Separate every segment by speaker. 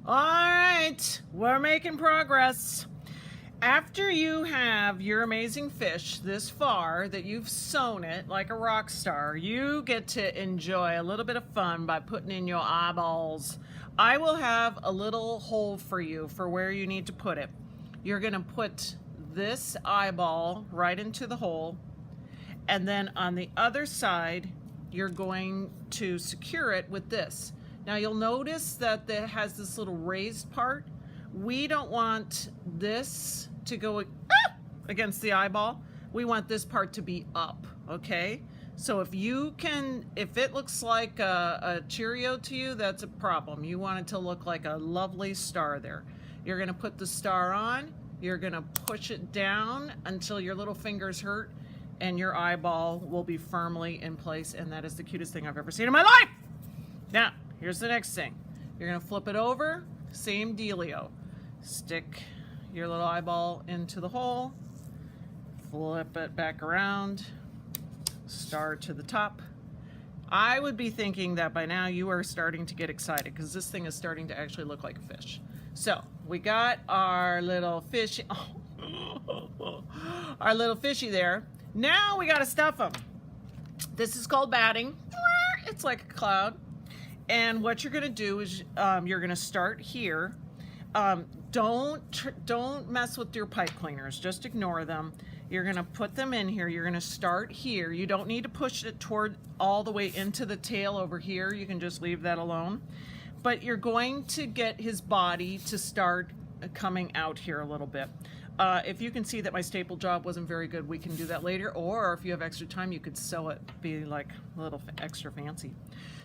Speaker 1: All right, we're making progress. After you have your amazing fish this far that you've sewn it like a rock star, you get to enjoy a little bit of fun by putting in your eyeballs. I will have a little hole for you for where you need to put it. You're gonna put this eyeball right into the hole, and then on the other side, you're going to secure it with this. Now you'll notice that it has this little raised part. We don't want this to go against the eyeball. We want this part to be up, okay? So if it looks like a Cheerio to you, that's a problem. You want it to look like a lovely star there. You're gonna put the star on, you're gonna push it down until your little fingers hurt, and your eyeball will be firmly in place, and that is the cutest thing I've ever seen in my life. Now, here's the next thing. You're gonna flip it over, same dealio. Stick your little eyeball into the hole, flip it back around, star to the top. I would be thinking that by now you are starting to get excited because this thing is starting to actually look like a fish. So we got our little fishy, our little fishy there. Now we gotta stuff them. This is called batting. It's like a cloud. And what you're gonna do is you're gonna start here. Don't mess with your pipe cleaners, just ignore them. You're gonna put them in here. You're gonna start here. You don't need to push it toward all the way into the tail over here. You can just leave that alone. But you're going to get his body to start coming out here a little bit. If you can see that my staple job wasn't very good, we can do that later. Or if you have extra time, you could sew it, be like a little extra fancy.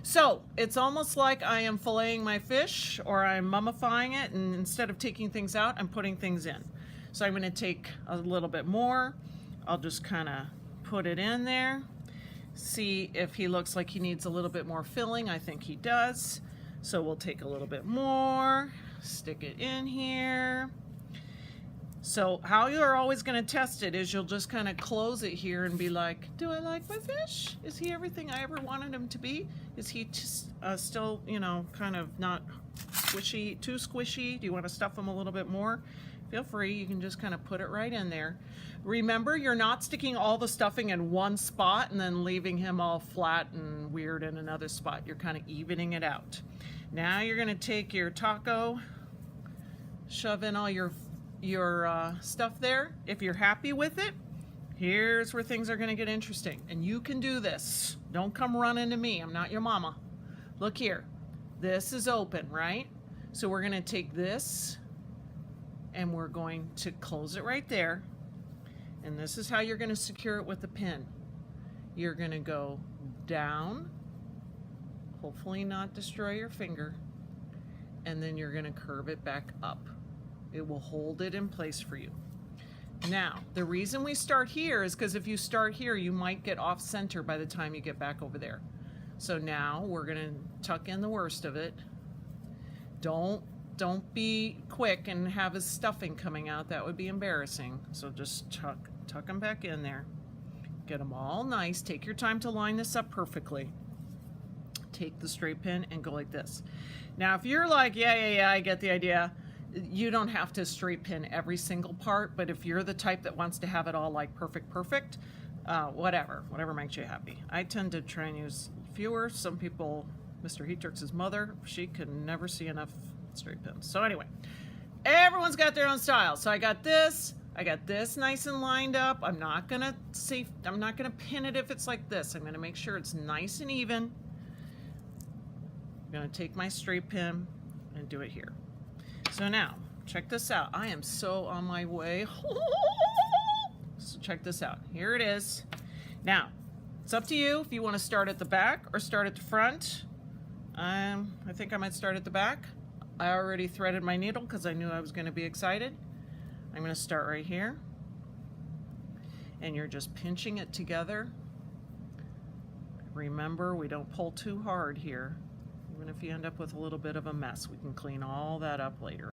Speaker 1: So it's almost like I am filleting my fish, or I'm mummifying it, and instead of taking things out, I'm putting things in. So I'm gonna take a little bit more. I'll just kind of put it in there. See if he looks like he needs a little bit more filling. I think he does. So we'll take a little bit more, stick it in here. So how you're always going to test it is you'll just kind of close it here and be like, do I like my fish? Is he everything I ever wanted him to be? Is he still, you know, kind of not squishy, too squishy? Do you want to stuff him a little bit more? Feel free, you can just kind of put it right in there. Remember, you're not sticking all the stuffing in one spot and then leaving him all flat and weird in another spot. You're kind of evening it out. Now you're going to take your taco, shove in all your stuff there. If you're happy with it, here's where things are going to get interesting. And you can do this. Don't come running to me. I'm not your mama. Look here. This is open, right? So we're going to take this and we're going to close it right there. And this is how you're going to secure it with a pin. You're going to go down, hopefully not destroy your finger, and then you're going to curve it back up. It will hold it in place for you. Now, the reason we start here is because if you start here, you might get off center by the time you get back over there. So now we're gonna tuck in the worst of it. Don't be quick and have his stuffing coming out. That would be embarrassing. So just tuck them back in there. Get them all nice. Take your time to line this up perfectly. Take the straight pin and go like this. Now, if you're like, yeah, I get the idea, you don't have to straight pin every single part, but if you're the type that wants to have it all like perfect, whatever makes you happy. I tend to try and use fewer. Some people, Mr. Heatrix's mother, she could never see enough straight pins. So anyway, everyone's got their own style. So I got this nice and lined up. I'm not gonna pin it if it's like this. I'm gonna make sure it's nice and even. I'm gonna take my straight pin and do it here. So now, check this out. I am so on my way. So check this out. Here it is. Now, it's up to you if you want to start at the back or start at the front. I think I might start at the back. I already threaded my needle because I knew I was going to be excited. I'm going to start right here. And you're just pinching it together. Remember, we don't pull too hard here. Even if you end up with a little bit of a mess, we can clean all that up later.